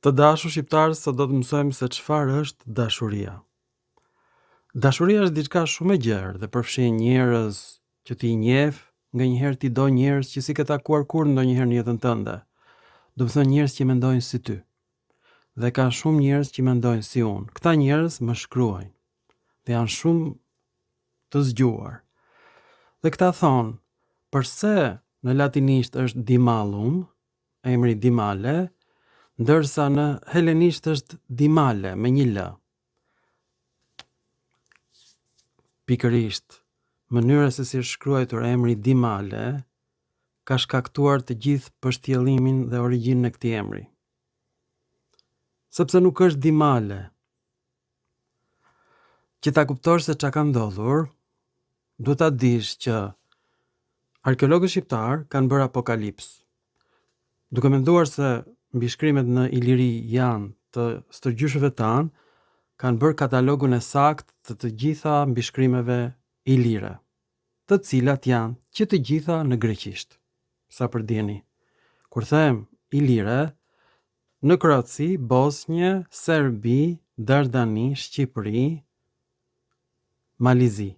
Të dashur shqiptarë, sot do të mësojmë se çfarë është dashuria. Dashuria është diçka shumë e gjerë dhe përfshin njerëz që ti i njeh, nganjëherë ti do njerëz që si ke takuar kurrë ndonjëherë në jetën tënde. Do të thonë njerëz që mendojnë si ty. Dhe ka shumë njerëz që mendojnë si unë. Këta njerëz më shkruajnë dhe janë shumë të zgjuar. Dhe këta thonë, përse në latinisht është dimallum, emri dimale, ndërsa në helenisht është dimale me një l. Pikërisht, mënyra se si është shkruar emri dimale ka shkaktuar të gjithë përshtjellimin dhe origjinën e këtij emri. Sepse nuk është dimale. Që ta kuptosh se çka ka ndodhur, duhet ta dish që arkeologët shqiptar kanë bërë apokalips. Duke menduar se mbi shkrimet në Iliri janë të stërgjyshëve tanë, kanë bërë katalogun e saktë të gjitha mbi shkrimeve ilire, të cilat janë që të gjitha në greqisht. Sa për dieni. Kur them ilire, në Kroaci, Bosnjë, Serbi, Dardani, Shqipëri, Malizi.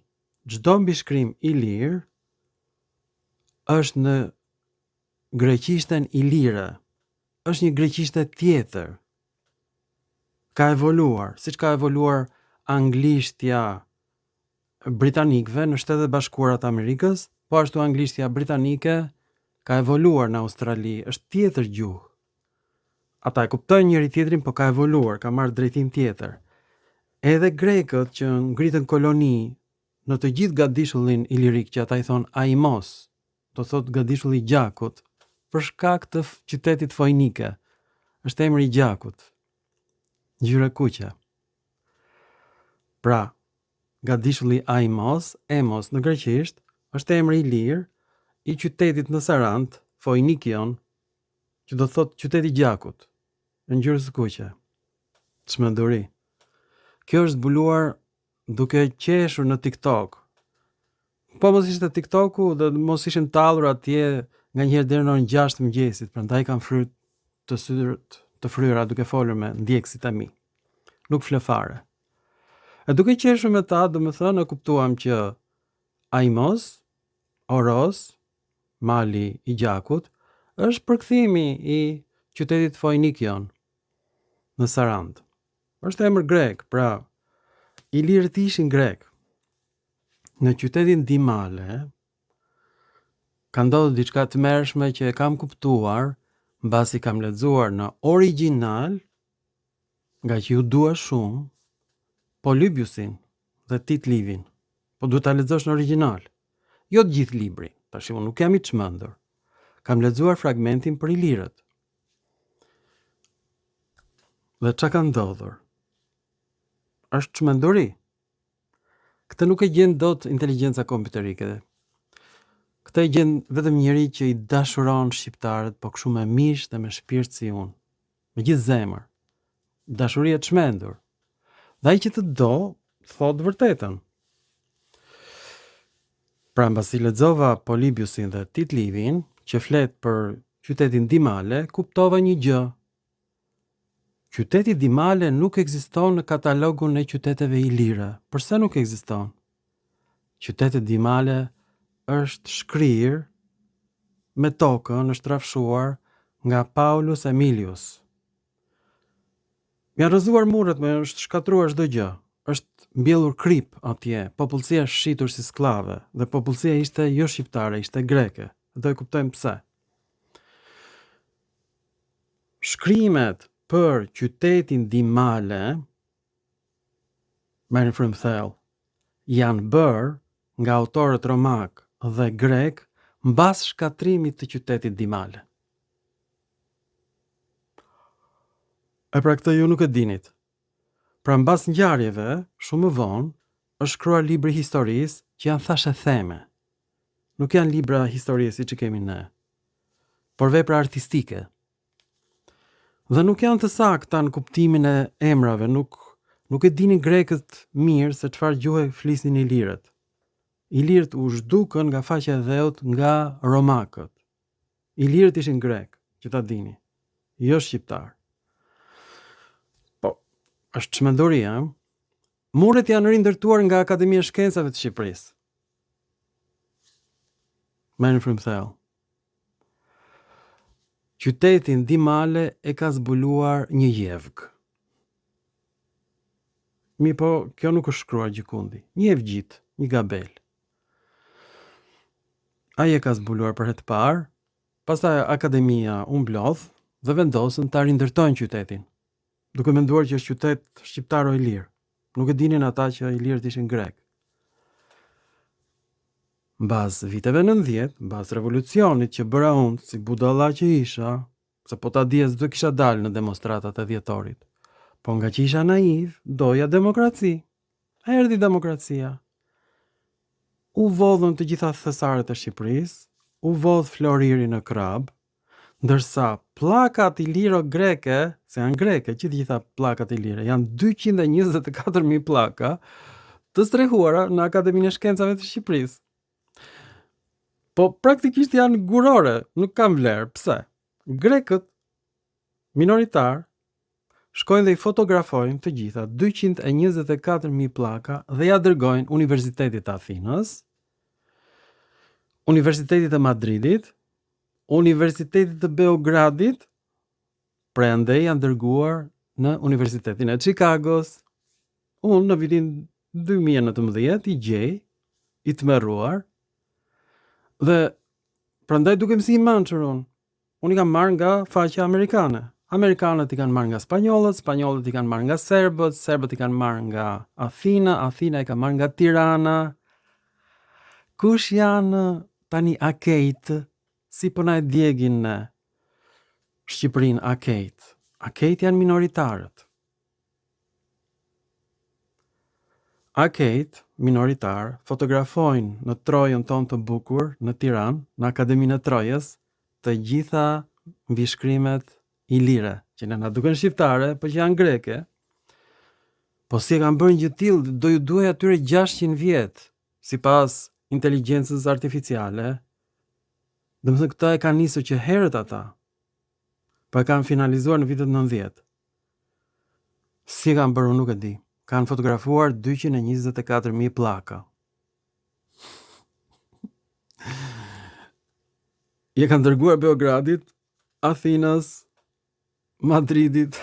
Çdo mbi shkrim ilir është në greqishten ilire. Është një greqishte tjetër. Ka evoluar, siç ka evoluar anglishtja britanikëve në Shtetet Bashkuara të Amerikës, po ashtu anglishtja britanike ka evoluar në Australi, është tjetër gjuhë. Ata e kuptojnë njëri tjetrin, po ka evoluar, ka marrë drejtim tjetër. Edhe grekët që ngritën koloni në të gjithë gadishullin ilirik, që ata i thonë Aimos, do thotë gadishulli i gjakut, për shkak të qytetit Foinike, është emri i gjakut, ngjyra kuqe. Pra, gadishulli Aimos, Emos në greqisht, është emri i lirë i qytetit në Sarand, Foinikion, që do thotë qyteti i gjakut, në ngjyrës së kuqe. Çmenduri. Kjo është zbuluar duke qeshur në TikTok. Po mos ishte TikToku dhe mos ishin tallur atje nganjëherë deri në orën 6 të mëngjesit, prandaj kanë fryrë të syret të fryera duke folur me ndjekësit e mi. Nuk flë fare. E duke qeshur me ta, domethënë e kuptuam që Aimos, Oros, mali i gjakut, është përkthimi i qytetit Foinikion në Sarand. Është emër grek, pra ilirët ishin grek. Në qytetin Dimale ka ndodhur diçka të mërshme që e kam kuptuar mbasi kam lexuar në origjinal, nga që ju dua shumë, Polybiusin dhe Tit Livin. Po duhet ta lexosh në origjinal. Jo të gjithë librin. Tash unë nuk jam i çmendur. Kam lexuar fragmentin për ilirët. Dhe çka ka ndodhur? Është çmenduri. Këtë nuk e gjen dot inteligjenca kompjuterike. Këtë e gjen vetëm njëri që i dashuron shqiptarët, po kështu me mish dhe me shpirt si unë. Me gjithë zemër. Dashuria e çmendur. Dhe ai që të do, thot vërtetën. Pra mbasi lexova Polybiusin dhe Tit Livin, që flet për qytetin Dimale, kuptova një gjë. Qyteti Dimale nuk ekziston në katalogun e qyteteve ilire. Përse nuk ekziston? Qyteti Dimale është shkrir me tokën, është rrafshuar nga Paulus Emilius. Janë rrëzuar muret, me është shkatruar çdo gjë. Është mbjellur krip atje, popullsia është shitur si skllave, dhe popullsia ishte jo shqiptare, ishte greke. Do e kuptojmë pse. Shkrimet për qytetin Dimale, merrin frymë thellë, janë bërë nga autorët romak dhe grek mbas shkatrimit të qytetit Dimale. E pra këtë ju nuk e dinit. Pra mbas ngjarjeve, shumë më vonë, është shkruar libri historisë që janë thashë theme. Nuk janë libra historisë siç e kemi ne, por vepra artistike. Dhe nuk janë të sakta në kuptimin e emrave, nuk e dinin grekët mirë se çfarë gjuhë flisnin ilirët. Ilirët u zhdukën nga faqja e dheut nga romakët. Ilirët ishin grek, që ta dini, jo shqiptar. Është çmenduri, ëh? Muret janë rindërtuar nga Akademia e Shkencave të Shqipërisë. Merrni frymë thellë. Qytetin Dimale e ka zbuluar një jevg. Mi po, kjo nuk është shkruar gjikundi. Një evgjit, një gabel. Ai e ka zbuluar për herë të parë, pastaj Akademia u mblodh dhe vendosën ta rindërtojnë qytetin, duke menduar që është qytet shqiptar o ilir. Nuk e dinin ata që ilirët ishin grek. Mbas viteve 90, mbas revolucionit që bëra unë si budalla që isha, se po ta dies do kisha dalë në demonstratat e dhjetorit. Po nga që isha naiv, doja demokraci. Erdhi demokracia. U vodhën të gjitha thesaret e Shqipërisë, u vodh Floriri në krab, ndërsa pllakat iliro-greke, se janë greke që gjitha pllakat ilire, janë 224.000 pllaka të strehuara në Akademinë e Shkencave të Shqipërisë. Po praktikisht janë gurore, nuk kanë vlerë. Pse? Grekët minoritar shkojnë dhe i fotografojnë të gjitha 224.000 pllaka dhe ja dërgojnë Universitetit të Athinës, Universitetit të Madridit, Universitetit të Beogradit, prandaj janë dërguar në Universitetin e Chicagos. Unë në vitin 2019 i gjej i tmerruar dhe prandaj dukem si i mençur unë. Unë i kam marrë nga faqja amerikane. Amerikanët i kanë marrë nga spanjollët, spanjollët i kanë marrë nga serbët, serbët i kanë marrë nga Athina, Athina i ka marrë nga Tirana. Kush janë tani akejt, si po na e djegin në Shqipërinë akejt? Akejt janë minoritarët. Akejt, minoritar, fotografojnë në trojën tonë të bukur në Tiranë, në Akademinë e Trojës, të gjitha mbishkrimet ilire, që ne na duken shqiptare, po që janë greke. Po si e kanë bërë një gjë të tillë, do ju duhej atyre 600 vjet, sipas inteligjencës artificiale. Domethënë këta e kanë nisur që herët ata, po e kanë finalizuar në vitet 90. Si e kanë bërë, nuk e di. Kanë fotografuar 224.000 pllaka. Je kanë dërguar Beogradit, Athinës, Madridit,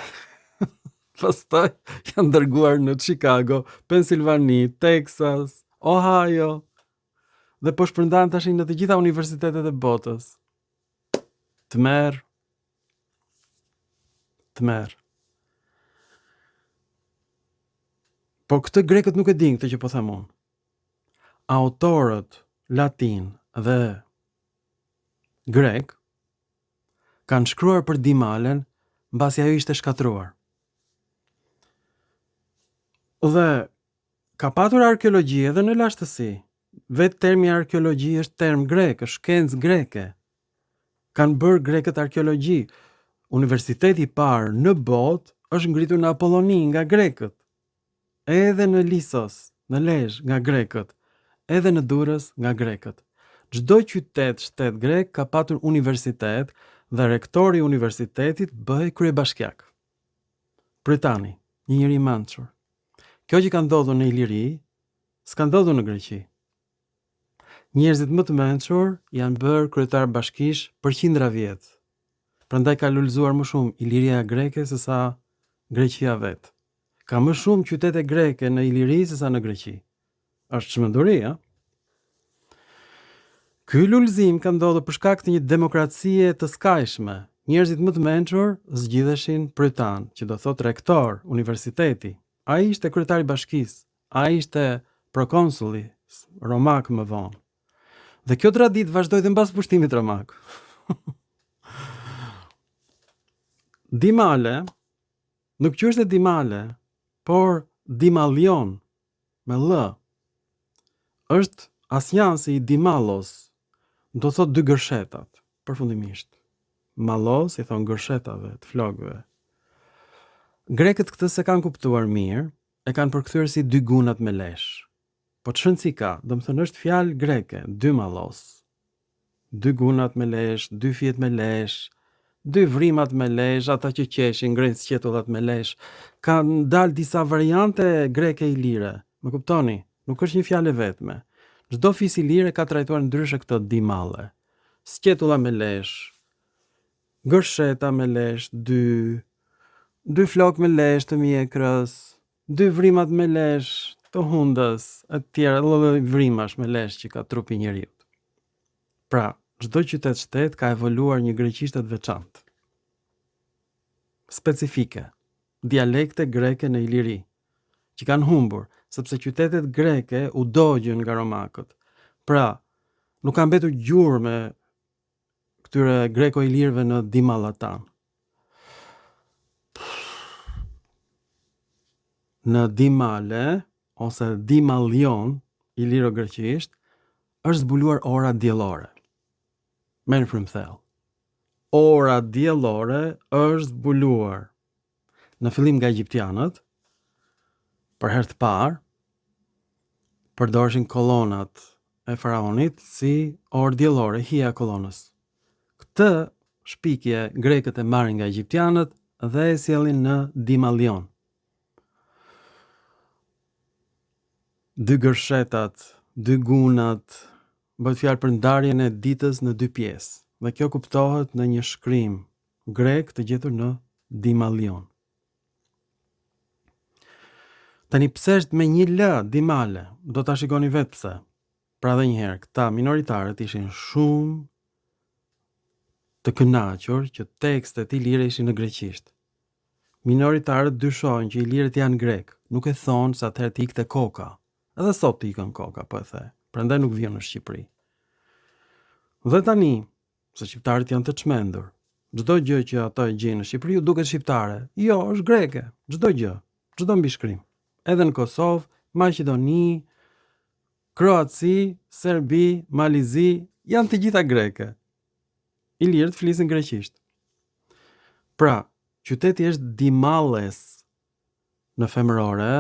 pastaj janë dërguar në Chicago, Pennsylvania, Texas, Ohio, dhe po shpërndan tash në të gjitha universitetet e botës. Tmerr. Po këtë grekët nuk e din këtë që po them unë. Autorët latin dhe grek kanë shkruar për Dimalen mbasi ajo ishte shkatruar. Dhe ka patur arkeologji edhe në lashtësi. Vetë termi arkeologji është term grek, është shkencë greke. Kanë bërë grekët arkeologji. Universiteti i parë në botë është ngritur në Apolloni nga grekët. Edhe në Lisos, në Lezhë nga grekët, edhe në Durrës nga grekët. Çdo shtet grek ka patur universitet dhe rektori i universitetit bëhej kryebashkiak. Pritani, një njeri i mençur. Kjo që ka ndodhur në Iliri, s'ka ndodhur në Greqi. Njerëzit më të mençur janë bërë kryetar bashkish për qindra vjet. Prandaj ka lulëzuar më shumë Iliria greke se sa Greqia vet. Ka më shumë qytete greke në Iliri se sa në Greqi. Është çmenduri, a? Ky lulëzim ka ndodhur për shkak të një demokracie të skajshme. Njerëzit më të mençur zgjidheshin prytan, që do thotë rektor, universiteti. Ai ishte kryetari i bashkisë, ai ishte prokonsulli romak më vonë. Dhe kjo traditë vazhdoi dhe mbas pushtimit romak. Dimale, nuk quhet Dimale, por Dimalion, me L. Është asnjansi i Dimalos, do thot dy gërshetat, përfundimisht. Malos i thon gërshetave, të flokëve. Grekët këtë se kanë kuptuar mirë, e kanë përkthyer si dy gunat me lesh. Po ç'rëndsi si ka, domethënë është fjalë greke, dy malos. Dy gunat me lesh, dy fjet me lesh, dy vrimat me lesh, ata që qeshin, ngrenë sqetullat me lesh. Kanë dalë disa variante greke ilire. Më kuptoni? Nuk është një fjalë vetme. Çdo fis ilire ka trajtuar ndryshe këtë dimalle. Sqetulla me lesh, gërsheta me lesh, dy flok me lesh të mjekrës, dy vrimat me lesh të hundës, e tjera lloj vrimash me lesh që ka trupi njeriu. Pra, çdo qytet-shtet ka evoluar një greqishtë të veçantë. Specifike, dialekte greke në Iliri, që kanë humbur, sepse qytetet greke u dogjën nga romakët. Pra, nuk ka mbetur gjurmë me këtyre greko-ilirëve në dimallatan. Në dimale, ose dimallion, iliro-greqisht, është zbuluar ora diellore. Merr frymthell. Ora diellore është zbuluar në fillim nga egjiptianët, për herë të parë, përdorshin kolonat e faraonit si orë diellore, hija e kolonës. Këtë shpikje grekët e marrin nga egjiptianët dhe e sjellin në dimallion. Dy gërshetat, dy gunat, bëhet fjalë për ndarjen e ditës në dy pjesë. Dhe kjo kuptohet në një shkrim grek të gjetur në dimallion. Tani pse është me një l dimale? Do ta shikoni vetë pse. Pra edhe një herë, këta minoritarët ishin shumë të kënaqur që tekstet ilire ishin në greqisht. Minoritarët dyshojnë që ilirët janë grek, nuk e thonë se atëherë të ikte koka. Edhe sot të ikën koka, po e the. Prandaj nuk vjen në Shqipëri. Dhe tani, se shqiptarët janë të çmendur, çdo gjë që ata e gjejnë në Shqipëri u duket shqiptare. Jo, është greke, çdo gjë, çdo mbishkrim. Edhe në Kosovë, Maqedoni, Kroaci, Serbi, Malizi, janë të gjitha greke. Ilirët flisin greqisht. Pra, qyteti është Dimalles në femërore,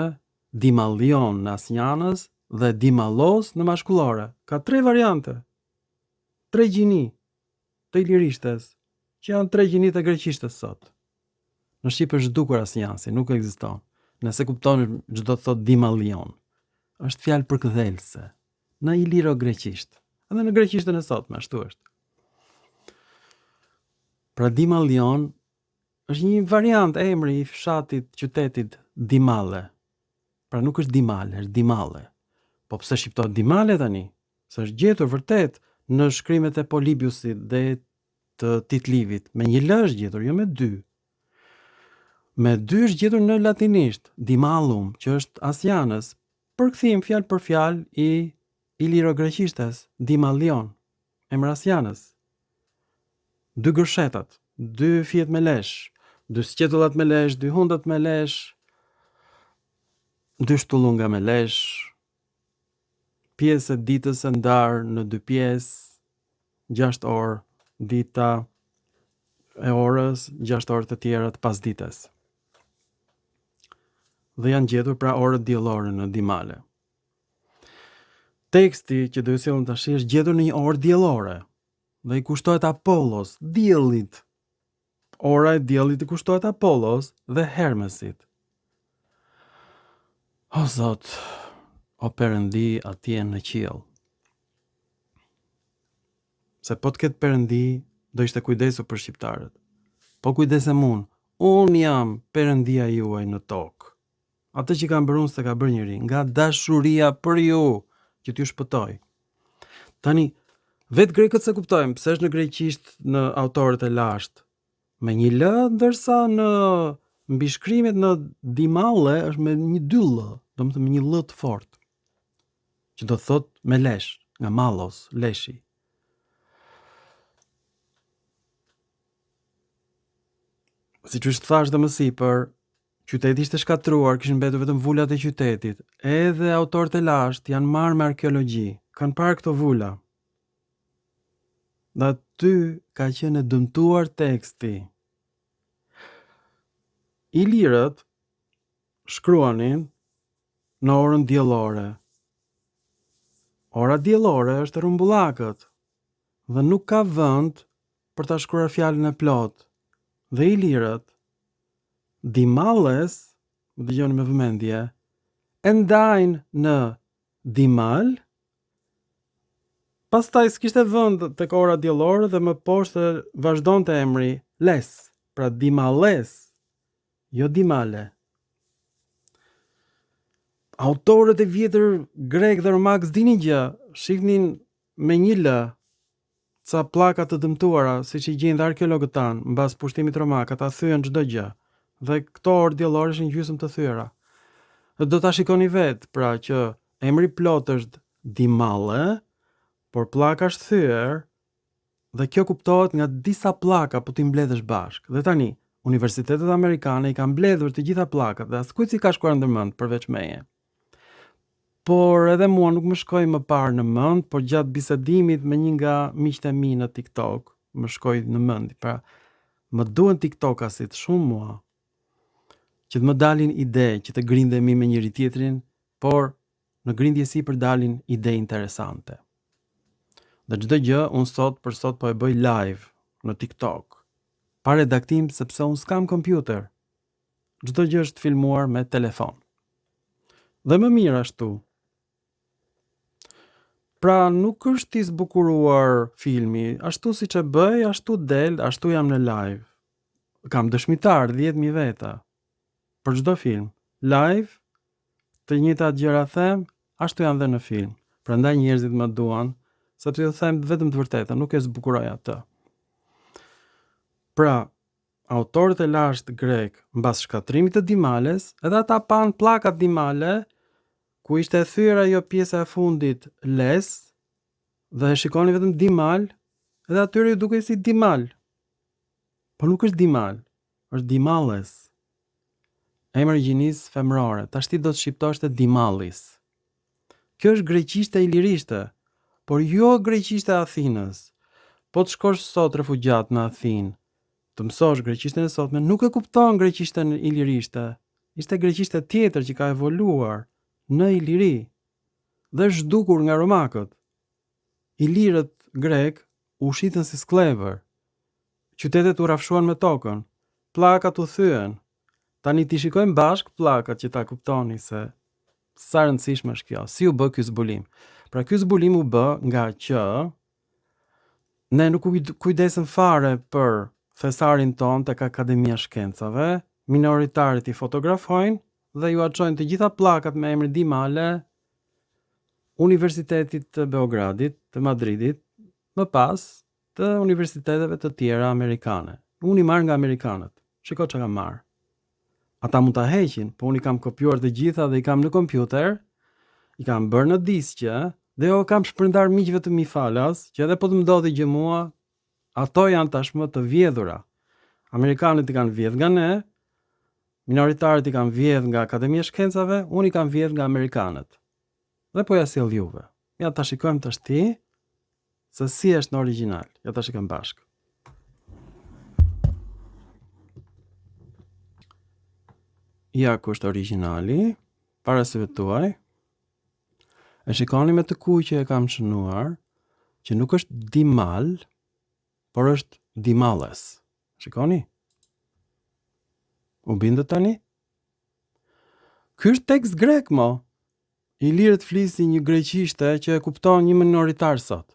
Dimallion në asnjanës dhe Dimallos në mashkullore. Ka 3 variante. 3 gjini të ilirishtes, që janë 3 gjini të greqishtes sot. Në Shqip është zhdukur asnjansi, nuk ekziston. Nëse kuptoni çdo të thot Dimallion. Është fjalë përkthelse në iliro-greqisht. Edhe në greqishtën e sotme ashtu është. Pra Dimallion është një variant emri i fshatit, qytetit Dimalle. Pra nuk është Dimale, është Dimalle. Po pse shqiptohet Dimale tani? Se është gjetur vërtet në shkrimet e Polibiusit dhe të Tit-Livit. Me një l është gjetur, jo me 2. Me 2 është gjetur në latinisht, Dimallum, që është asjanës, përkthim fjalë për fjalë i iliro-greqishtes, Dimallion, emër asjanës. 2 gërshetat, 2 fjet me lesh, 2 sqetullat me lesh, 2 hundat me lesh, 2 shtullunga me lesh, pjesë e ditës e ndarë në 2 pjesë, 6 orë dita e orës, 6 orë të tjera të pasdites. Dhe janë gjetur pra orët diellore në Dimale. Teksti që do ju sjellem tash është gjetur në një orë diellore dhe i kushtohet Apollos, diellit. Ora e diellit i kushtohet Apollos dhe Hermesit. O Zot, o Perëndi atje në qiell. Se po të ketë Perëndi, do ishte kujdesur për shqiptarët. Po kujdesem unë jam Perëndia juaj në tokë. Atë që kam bërë unë se ka bërë njëri, nga dashuria për ju, që t'ju shpëtoj. Tani, vetë grekët se kuptojmë, pse është në greqisht në autorët e lashtë, me një l, ndërsa në mbishkrimet në Dimalle është me një 2 l, do më thënë me një l të fortë, që do thot me lesh, nga mallos, leshi. Si që është thash dhe më sipër, qyteti ishte shkatruar, kishin mbetur vetëm vulat e qytetit. Edhe autorët e lashtë janë marrë me arkeologji, kanë parë këto vula. Dhe aty ka qenë dëmtuar teksti. Ilirët shkruanin në orën diellore. Ora diellore është rrumbullakët dhe nuk ka vend për ta shkruar fjalën e plot. dhe ilirët, dimales, më dëgjoni me vëmendje, e ndajnë në dimal, pastaj s'kishte vend tek ora diellore dhe më poshtë vazhdonte emri les, pra dimales, jo dimale. Autorët e vjetër grek dhe romak s'dinin gjë, shihnin me një lë ca pllaka të dëmtuara, siç i gjejnë dhe arkeologët tanë, mbas pushtimit romak, ata thyen çdo gjë. Dhe këto orë diellore ishin gjysmë të thyera. Dhe do ta shikoni vetë, pra që emri plot është dimale, por pllaka është thyer, dhe kjo kuptohet nga disa pllaka po ti mbledhësh bashk. Dhe tani, universitetet amerikane i kanë mbledhur të gjitha pllakat dhe askujt si ka shkuar ndërmend përveç meje. Por edhe mua nuk më shkoi më parë në mend, por gjatë bisedimit me një nga miqtë e mi në TikTok, më shkoi në mend. Pra, më duhen TikTokasit shumë mua, që të më dalin ide, që të grindemi me njëri tjetrin, por në grindjesi për dalin ide interesante. Dhe çdo gjë unë sot po e bëj live në TikTok, pa redaktim sepse unë s'kam kompjuter. Çdo gjë është filmuar me telefon. Dhe më mirë ashtu. Pra nuk është i zbukuruar filmi, ashtu siç e bëj, ashtu del, ashtu jam në live. Kam dëshmitar 10.000 veta për çdo film. Live, të njëjtat gjëra them, ashtu janë dhe në film. Prandaj njerëzit më duan, sepse ju them vetëm të vërtetën, nuk e zbukuroj atë. Pra, autorët e lashtë grek, mbas shkatrimit të dimales, edhe ata pan pllakat dimale, ku ishte e thyer ajo pjesa e fundit les, dhe e shikoni vetëm dimal, edhe atyre ju duke si dimal. Po nuk është dimal, është dimales. Emri i gjinisë femërore, tashti do të shqiptoshte dimallis. Kjo është greqishte ilirishte, por jo greqishte e Athinës. Po të shkosh sot refugjat në Athinë, të mësosh greqishten e sotme, nuk e kupton greqishten ilirishte. Ishte greqishte tjetër që ka evoluar në iliri dhe zhdukur nga romakët. Ilirët grek u shitën si sklever. Qytetet u rafshuan me tokën, pllakat u thyen. Tani ti shikojmë bashk pllakat që ta kuptoni se sa rëndësishme është kjo. Si u bë ky zbulim? Pra ky zbulim u bë nga që ne nuk kujdesëm fare për thesarin ton tek Akademia e Shkencave, minoritarët i fotografojnë dhe ju açojnë të gjitha pllakat me emrin dimale Universitetit të Beogradit, të Madridit, më pas të universiteteve të tjera amerikane. Unë i marr nga amerikanët. Shiko çka kam marr. Ata mund ta heqin, po unë i kam kopjuar të gjitha dhe i kam në kompjuter, i kam bërë në diskje, dhe jo kam shpërndar miqve të mi falas, që edhe po të ndodhi gjë mua, ato janë tashmë të vjedhura. Amerikanët i kanë vjedh nga ne, minoritarët i kanë vjedh nga Akademia e Shkencave, unë i kam vjedh nga amerikanët. Dhe po ja sjell juve. Ja ta shikojmë tashti se si është në origjinal. Ja ta shikojmë bashkë. Ja ku është origjinali, para syve tuaj. E shikoni me të kuq që e kam shënuar, që nuk është dimal, por është dimales. Shikoni? U bindët tani? Ky është tekst grek, mo. Ilirët flisin një greqishte që e kupton një minoritar sot.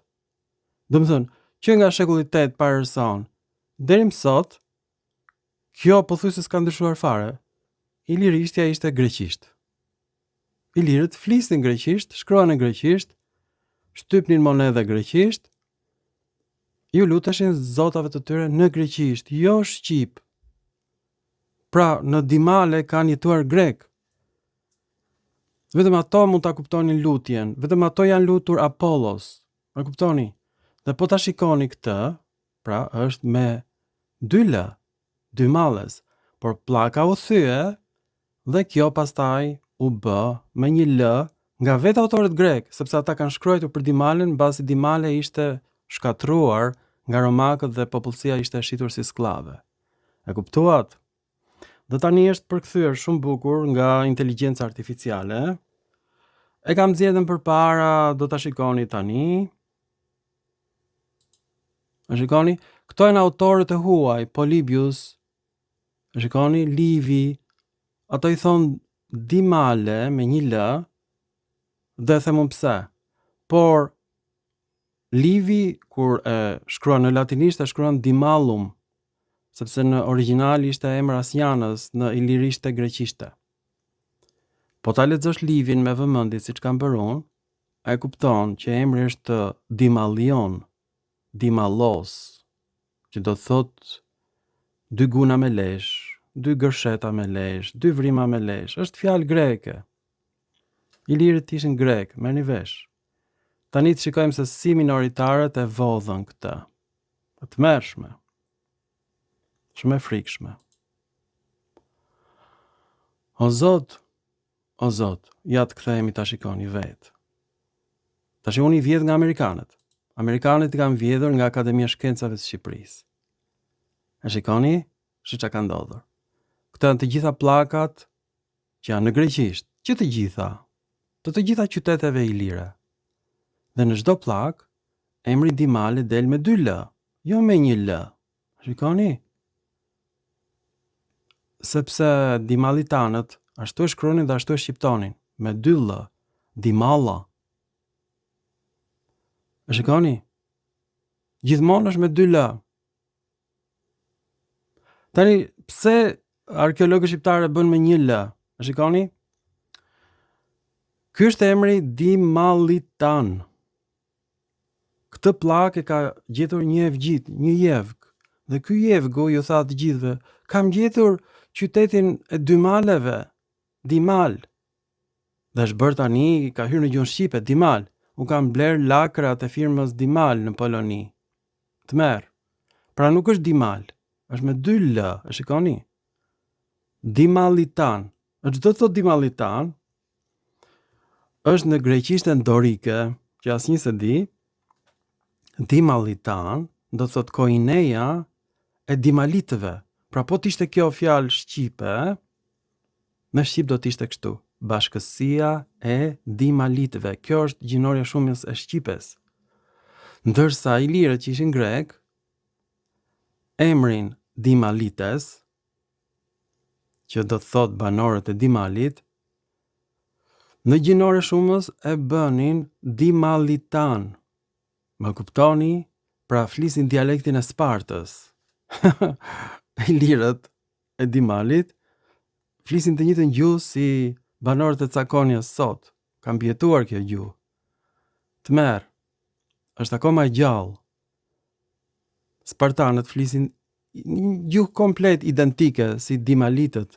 Domethënë, që nga shekulli 8 para son, deri më sot, kjo pothuajse s'ka ndryshuar fare. Ilirishtja ishte greqisht. Ilirët flisin greqisht, shkruanin greqisht, shtypnin monedha greqisht, ju luteshin zotave të tyre në greqisht, jo shqip. Pra, në dimale kanë jetuar grek. Vetëm ato mund ta kuptonin lutjen, vetëm ato janë lutur Apollos. E kuptoni? Dhe po ta shikoni këtë, pra është me dy l, dy malles, por pllaka u thye dhe kjo pastaj u bë me një l nga vetë autorët grek, sepse ata kanë shkruar për dimalen mbasi dimale ishte shkatruar nga romakët dhe popullsia ishte shitur si skllave. E kuptuat? Dhe tani është përkthyer shumë bukur nga inteligjenca artificiale. E kam zgjedhën përpara, do ta shikoni tani. E shikoni? Këto janë autorët e huaj, Polybius, Shikoni, livi, ato i thonë dimale me një l, dhe themun pse. Por livi kur e shkruan në latinisht e shkruan dimallum, sepse në origjinal ishte emër asnjanës në ilirishte greqishte. Po ta lexosh livin me vëmendje siç kam bërë unë, ai kupton që emri është dimallion, dimallos, që do thot dy guna me lesh, dy gërsheta me lesh, dy vrima me lesh, është fjalë greke. Ilirët ishin grek, merrni vesh. Tani të shikojmë se si minoritarët e vodhën këtë. Të mërshme. Shumë e frikshme. O Zot, ja të kthehemi ta shikoni vetë. Tash unë i vjedh nga amerikanët. Amerikanët i kanë vjedhur nga Akademia e Shkencave të Shqipërisë. E shikoni, çka ka ndodhur. Këto janë të gjitha pllakat që janë në greqisht, që të gjitha qyteteve ilire. Dhe në çdo pllak, emri dimale del me 2 l, jo me 1 l. Shikoni? Sepse dimalitanët ashtu e shkruanin dhe ashtu e shqiptonin, me 2 l, dimalla. E shikoni? Gjithmonë është me 2 l. Tani, pse arkeologët shqiptarë bën me 1 l? E shikoni? Ky është emri Dimalitan. Këtë pllak e ka gjetur një evgjit, një jevg. Dhe ky jevgu ju tha të gjithëve, kam gjetur qytetin e dy maleve, Dimal. Dhe është bërë tani, ka hyrë në gjuhën shqipe, Dimal. U kam bler lakrat e firmës Dimal në Poloni. Të merr. Pra nuk është Dimal, është me 2 l, e shikoni? Dimalitan. Çdo të thot Dimalitan, është në greqishtën dorike, që asnjë se di. Dimalitan do thot koineja e dimalitëve. Pra po t'ishte kjo fjalë shqipe, me shqip do t'ishte kështu, bashkësia e dimalitëve. Kjo është gjinoria shumës e shqipes. Ndërsa ilirët që ishin grek, emrin Dimalites, që do thot banorët e Dimalit, në gjinore shumës e bënin Dimalitan. Më kuptoni? Pra flisin dialektin e Spartës. Ilirët e Dimalit flisin të njëjtën gjuhë si banorët e Cakonjas sot. Kam bjetuar kjo gjuhë. Të merr, është akoma e gjallë. Spartanët flisin një gjuhë komplet identike si Dimalitët.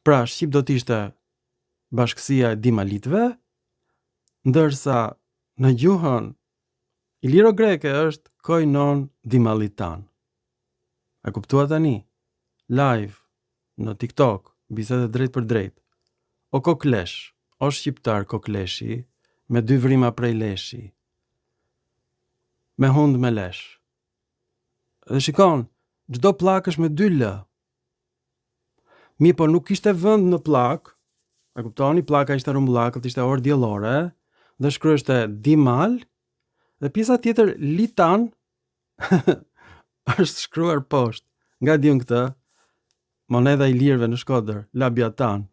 Pra shqip do t'ishte bashkësia e Dimalitëve, ndërsa në gjuhën iliro-greke është koinon Dimalitan. A kuptua tani? Live në TikTok, bisede drejt për drejt. O koklesh, o shqiptar kokleshi, me 2 vrima prej leshi. Me hund me lesh. Dhe shikon, çdo pllak është me 2 l. Mi po nuk ishte vend në pllak. A kuptoni? Pllaka ishte rrumbullakët, ishte orë diellore, dhe shkruheshte Dimal, dhe pjesa tjetër Litan është shkruar poshtë. Nga diun këtë, monedha i lirëve në Shkodër, Labiatan.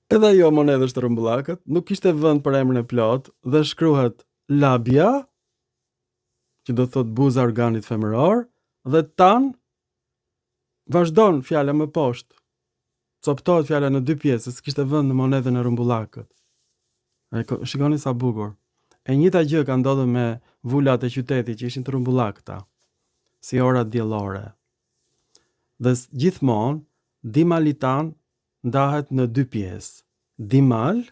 Edhe ajo monedha është rrumbullakët, nuk ishte vend për emrin e plot dhe shkruhet Labia, që do thot buza organit femëror, dhe tan vazhdon fjala më poshtë. Coptohet fjala në 2 pjesë, s'kishte vend në monedhën e rrumbullakët. Shikoni sa bukur. E njëjta gjë ka ndodhur me vulat e qytetit që ishin të rrumbullakta, si orat diellore. Dhe gjithmonë Dimalitan ndahet në 2 pjesë. Dimal,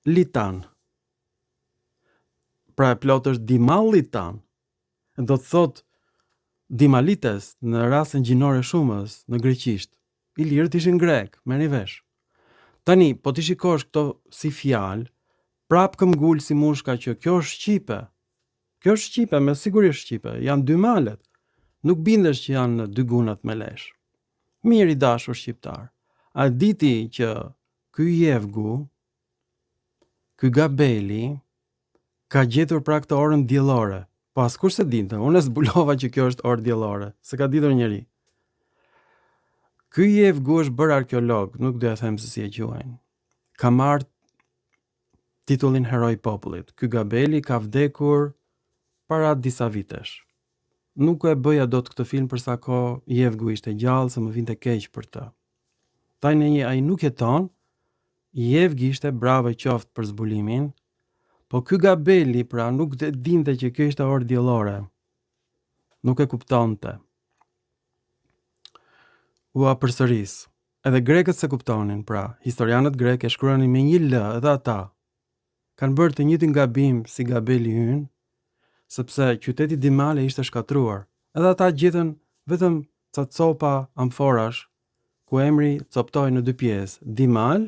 Litan. Pra e plot është Dimallitan. Do të thot Dimalites në rastin gjinore shumës në greqisht. Ilirët ishin grek, merrni vesh. Tani, po ti shikosh këto si fjalë, prap këmbgul si mushka që kjo është shqipe. Kjo është shqipe, me siguri është shqipe. Janë 2 malet. Nuk bindesh që janë 2 gunat me lesh. Mirë i dashur shqiptar. A diti që ky jevgu, ky Gabeli, ka gjetur pra këtë orën diellore. Po askush se dinte, unë e zbulova që kjo është orë diellore, se ka ditur njeri. Ky Jevgu është bërë arkeolog, nuk do ja them se si e quajnë. Ka marrë titullin heroi popullit. Ky Gabeli ka vdekur para disa vitesh. Nuk e bëja dot këtë film për sa kohë Jevgu ishte gjallë, se më vinte keq për të. Tajnë ai nuk jeton. Jevgi ishte bravo qoftë për zbulimin, po ky Gabeli pra nuk dinte që kjo ishte orë diellore. Nuk e kuptonte. Ua përsëris. Edhe grekët se kuptonin, pra, historianët grek e shkruanin me një L, edhe ata kanë bërë të njëjtin gabim si Gabeli ynë, sepse qyteti Dimale ishte shkatruar. Edhe ata gjetën vetëm ca copa amforash, ku emri coptoi në dy pjesë, Dimal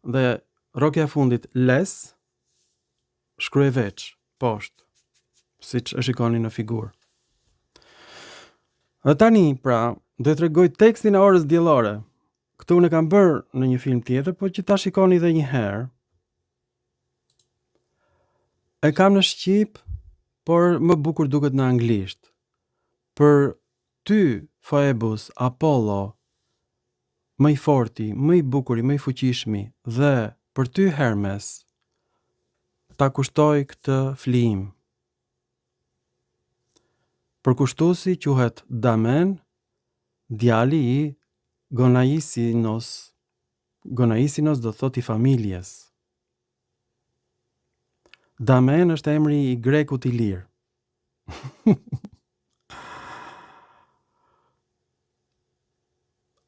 dhe rrokja e fundit Les shkruaj veç, poshtë, siç e shikoni në figurë. Dhe tani, pra, do të tregoj tekstin e orës diellore. Këtu unë kam bërë në një film tjetër, po që ta shikoni edhe një herë. E kam në shqip, por më bukur duket në anglisht. Për ty, Phoebus, Apollo, më i forti, më i bukuri, më i fuqishmi, dhe për ty, Hermes, ta kushtoj këtë flijim. Përkushtuesi quhet Damen, djali i Gonaisinos. Gonaisinos do thot i familjes. Damen është emri i grekut i lirë.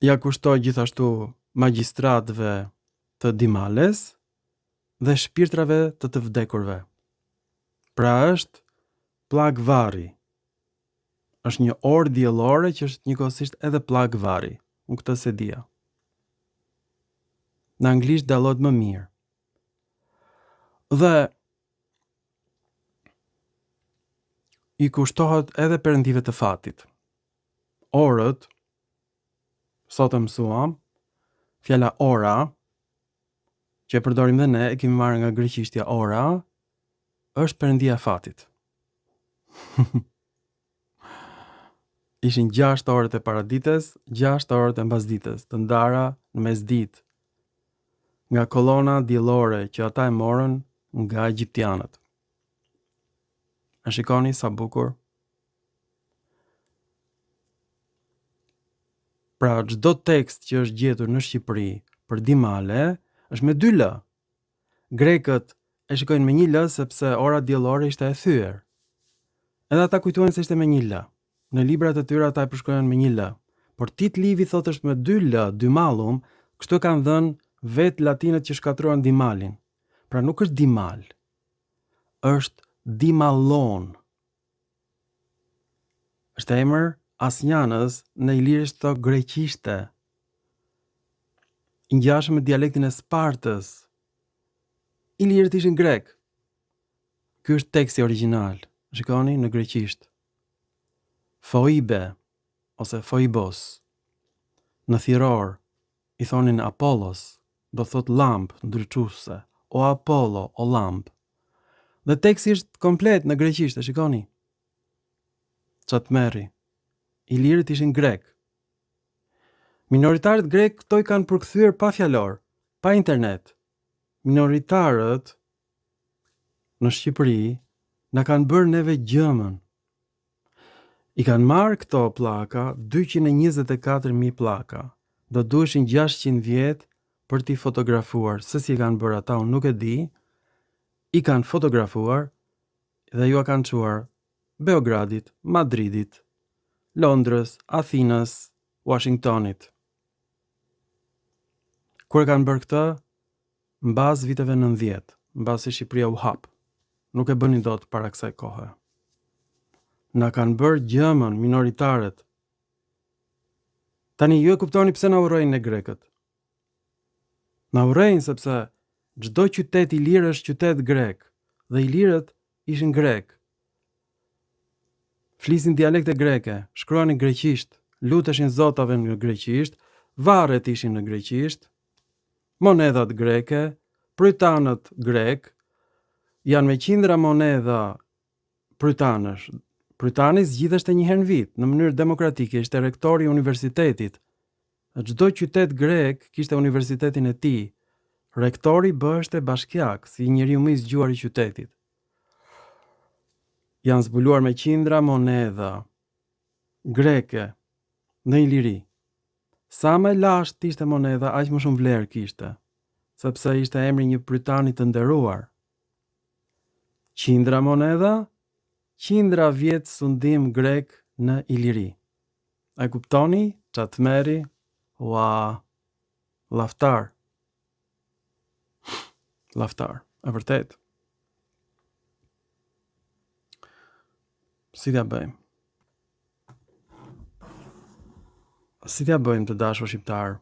Ja kushtoi gjithashtu magjistratëve të Dimales dhe shpirtrave të vdekurve. Pra është plag varri. Është një orë diellore që është njëkohësisht edhe plag varri. Unë këtë se dia. Në anglisht dallohet më mirë. Dhe i kushtohet edhe perëndive të fatit. Orët, sot e mësuam, fjala ora, që e përdorim dhe ne, e kemi marrë nga greqishtja ora, është perëndia e fatit. Ishin 6 orët e paradites, 6 orët e mbasdites, të ndara në mesditë, nga kolona diellore që ata e morën nga egjiptianët. A shikoni sa bukur? Pra, çdo tekst që është gjetur në Shqipëri për Dimale është me 2 L. Grekët e shikojnë me 1 L sepse ora diellore ishte e thyer. Edhe ata kujtojnë se ishte me 1 L. Në librat e tyre ata e përshkruajnë me 1 L. Por Tit Livi thotë është me 2 L, Dymallum, kështu e kanë dhënë vetë latinët që shkatruan Dimalin. Pra nuk është Dimal. Është Dimallon. Është emër asnjanës në ilirisht të greqishte. I ngjashëm me dialektin e Spartës. Ilirët ishin grek. Ky është teksti origjinal. Shikoni në greqisht. Phoibe ose Phoibos. Në thiror i thonin Apollos, do thot lamp ndryçuese, o Apollo, o lamp. Dhe teksti është komplet në greqisht, e shikoni. Çat merri. Ilirët ishin grek. Minoritarët grek këto i kanë përkthyer pa fjalor, pa internet. Minoritarët në Shqipëri na kanë bërë neve gjëmën. I kanë marrë këto pllaka 224.000 pllaka. Do duheshin 600 vjet për t'i fotografuar. Se si kanë bërë ata, unë nuk e di. I kanë fotografuar dhe ju a kanë çuar Beogradit, Madridit, Londrës, Athinës, Washingtonit. Kur e kanë bërë këtë, mbas viteve 90, mbasi Shqipëria u hap. Nuk e bënin dot para kësaj kohe. Na kanë bërë gjëmën minoritarët. Tani ju e kuptoni pse na urrejnë ne grekët. Na urrejnë sepse çdo qytet i lirë është qytet grek, dhe ilirët ishin grek. Flisin dialekte greke, shkruanin greqisht, luteshin zotave në greqisht, varret ishin në greqisht, monedhat greke, prytanët grek, janë me qindra monedha prytanësh. Prytani zgjidheshte një herë në vit, në mënyrë demokratike, ishte rektori i universitetit. Çdo qytet grek kishte universitetin e tij. Rektori bëheshte bashkiak, si njeriu më i zgjuar i qytetit. Janë zbuluar me qindra monedha greke në Iliri. Sa më lashtë ishte monedha, aq më shumë vlerë kishte, sepse ishte emri një prytani të nderuar. Qindra monedha, qindra vjet sundim grek në Iliri. E kuptoni? Çat meri? Ua, laftar. Laftar, e vërtet. Si t'ja bëjmë? Si t'ja bëjmë të dashur shqiptar?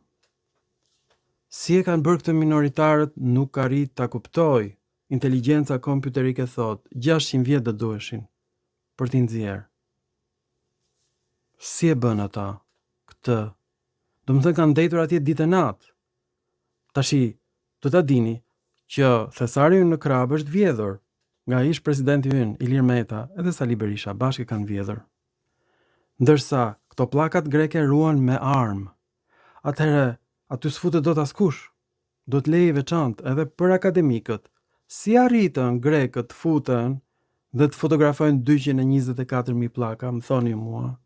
Si e kanë bërë këtë minoritarët nuk arrit ta kuptoj. Inteligjenca kompjuterike thot 600 vjet do duheshin për t'i nxjerr. Si e bën ata këtë? Do të thënë kanë ndetur atje ditë e natë. Tashi, do ta dini që Thesari në Krab është vjedhur nga ish presidenti ynë Ilir Meta edhe Sali Berisha bashkë kanë vjedhur. Ndërsa këto pllakat greke ruan me armë. Atëherë aty s'futet dot askush. Do të lejë veçantë edhe për akademikët. Si arritën grekët të futen dhe të fotografojnë 224.000 pllaka, më thoni mua,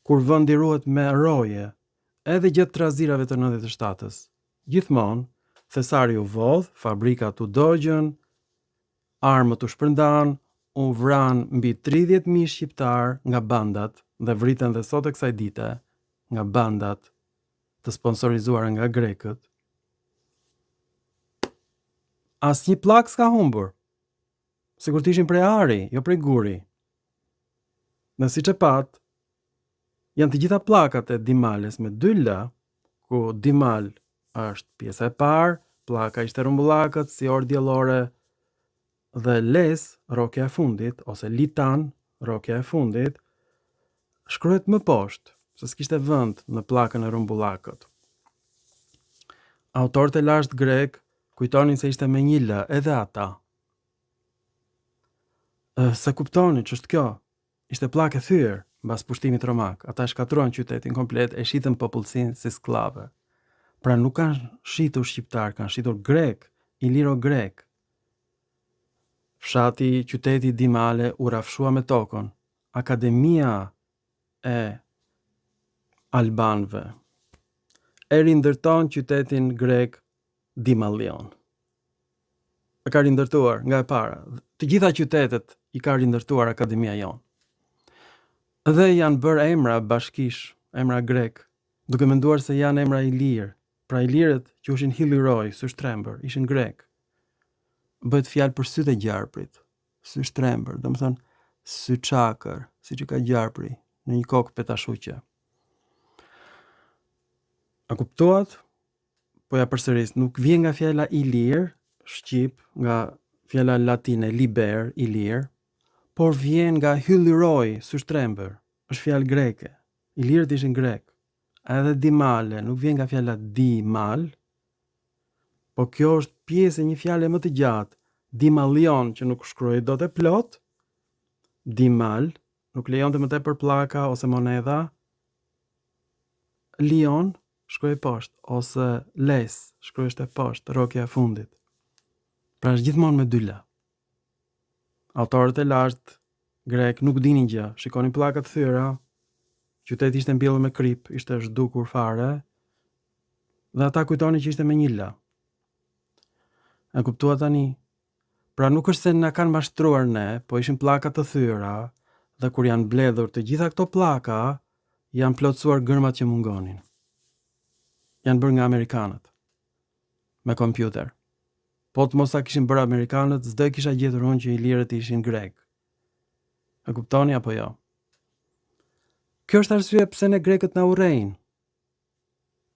kur vendi ruhet me roje, edhe gjatë trazirave të 97-s. Gjithmonë Thesari u vodh, fabrikat u dogjën, armët u shpërndan, u vran mbi 30.000 shqiptar nga bandat dhe vriten dhe sot e kësaj dite nga bandat të sponsorizuara nga grekët. Asnjë pllak s'ka humbur. Sikur të ishin prej ari, jo prej guri. Në siç e pat, janë të gjitha pllakat e Dimales me 2 L, ku Dimal është pjesa e parë, pllaka ishte rumbullakët si orë diellore dhe Les, rrokja e fundit, ose Litan, rrokja e fundit, shkruhet më poshtë, se s'kishte vend në pllakën e rumbullakët. Autorët e lashtë grek kujtonin se ishte me 1 L edhe ata. Se kuptoni ç'është kjo? Ishte pllakë e thyer mbas pushtimit romak. Ata shkatruan qytetin komplet, e shitën popullsinë si skllave. Pra nuk kanë shitur shqiptar, kanë shitur grek, iliro-grek. Fshati, qyteti Dimale u rafshua me tokën. Akademia e albanëve e rindërton qytetin grek Dimalion. E ka rindërtuar nga e para. Të gjitha qytetet i ka rindërtuar akademia jonë. Dhe janë bërë emra bashkish, emra grek, duke menduar se janë emra ilir. Pra ilirët që ushin Hillyroj, Syshtrembër, ishin grek. Bëhet fjalë për sytë e gjarprit. Syshtrembër, do të thënë sy çakër, siç e ka gjarpri në një kokë petashuqe. A kuptuat? Po ja përsëris, nuk vjen nga fjala ilir, shqip, nga fjala latine liber, ilir, por vjen nga Hillyroj, Syshtrembër, është fjalë greke. Ilirët ishin grek. Edhe Dimale nuk vjen nga fjala dimal, po kjo është pjesë e një fjale më të gjatë, Dimalion, që nuk shkruaj dot e plot, Dimal, nuk lejonte më tepër pllaka ose monedha, Lion, shkruaj poshtë, ose Les, shkruaj poshtë, rrokja e fundit. Pra është gjithmonë me 2 L. Autorët e lashtë grek nuk dinin gjë, shikonin pllakat thyra, qyteti ishte mbjellur me krip, ishte zhdukur fare, dhe ata kujtonin që ishte me 1 L. E kuptua tani? Pra nuk është se na kanë mashtruar ne, po ishin pllaka të thyra, dhe kur janë mbledhur të gjitha këto pllaka, janë plotësuar gërmat që mungonin. Janë bërë nga amerikanët, me kompjuter. Po të mos sa kishin bërë amerikanët, s'do e kisha gjetur unë që ilirët ishin grek. E kuptoni apo jo? Kjo është arsye pse ne grekët na urrejnë.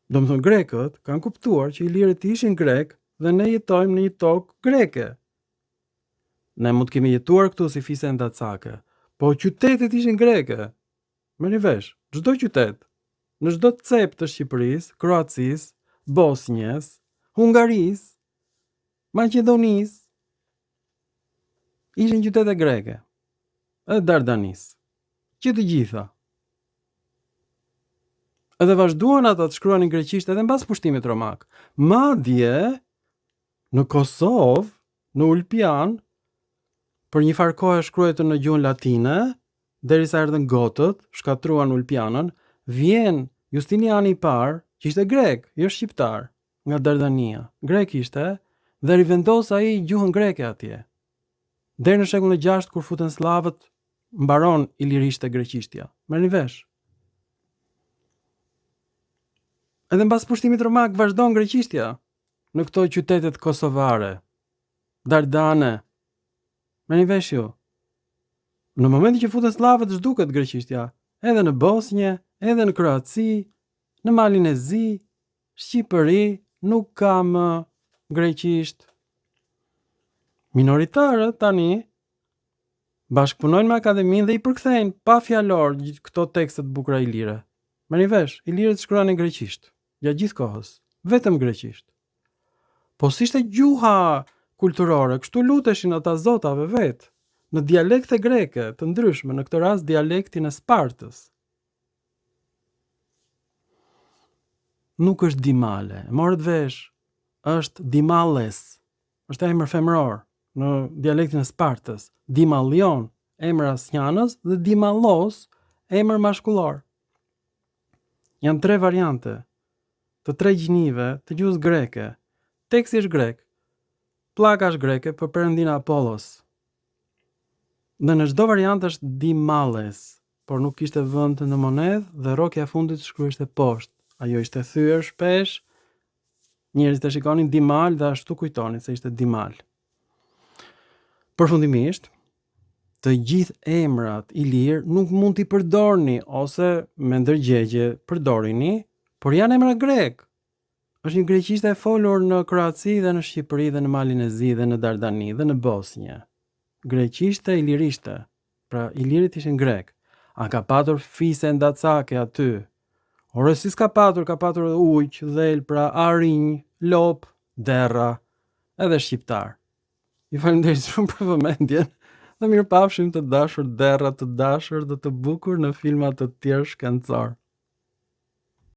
Do të thonë grekët kanë kuptuar që ilirët ishin grek dhe ne jetojmë në një tokë greke. Ne mund të kemi jetuar këtu si fise ndacake, po qytetet ishin greke. Merrni vesh, çdo qytet, në çdo cep të Shqipërisë, Kroacisë, Bosnjës, Hungarisë, Maqedonisë, ishin qytete greke. edhe Dardanis. Që të gjitha. Edhe vazhduan ata të shkruanin greqisht edhe mbas pushtimit romak. Madje në Kosovë, në Ulpian, për një farë kohë shkruajtur në gjuhën latine, derisa erdhën gotët, shkatruan Ulpianën, vjen Justiniani i parë, që ishte grek, jo shqiptar, nga Dardania. Grek ishte dhe rivendos ai gjuhën greke atje. Deri në shekullin e 6 kur futen slavët, mbaron ilirisht e greqishtja. Merrni vesh. Edhe mbas pushtimit romak vazhdon greqishtja në këto qytetet kosovare, Dardane. Merrni vesh ju. Në momentin që futen slavët zhduket greqishtja, edhe në Bosnjë, edhe në Kroaci, në Malin e Zi, Shqipëri nuk ka më greqisht. Minoritarët tani bashkëpunojnë me akademinë dhe i përkthejnë pa fjalor këto tekste të bukura ilire. Merrni vesh, ilirët shkruanin greqisht, gjatë gjithë kohës, vetëm greqisht. Po si ishte gjuha kulturore, kështu luteshin ata zotave vet, në dialekte greke të ndryshme, në këtë rast dialektin e Spartës. Nuk është Dimale, morët vesh, është Dimales, është emër femëror në dialektin e Spartës, Dimalion, emër asnjanës, dhe Dimalos, emër mashkullor. Janë 3 variante të 3 gjinive të gjuhës greke. Teksti është grek, pllaka është greke për perëndin Apollos. Dhe në çdo variant është Dimales, por nuk kishte vend në monedhë dhe rrokja e fundit shkruhej poshtë. Ajo ishte thyer shpesh. Njerëzit e shikonin Dimal dhe ashtu kujtonin se ishte Dimal. Përfundimisht, të gjithë emrat ilir nuk mund t'i përdorni ose me ndërgjegje përdorini, por janë emra grek. Është një greqishte e folur në Kroaci dhe në Shqipëri dhe në Malin e Zi dhe në Dardani dhe në Bosnjë. Greqishte ilirishte. Pra ilirit ishin grek. A ka patur fise ndacake aty? Ore si s'ka patur, ka patur edhe ujq, dhel, pra arinj, lop, derra, edhe shqiptar. Ju falenderoj shumë për vëmendjen dhe mirëpafshim të dashur derra të dashur dhe të bukur në filma të tjerë shkencor.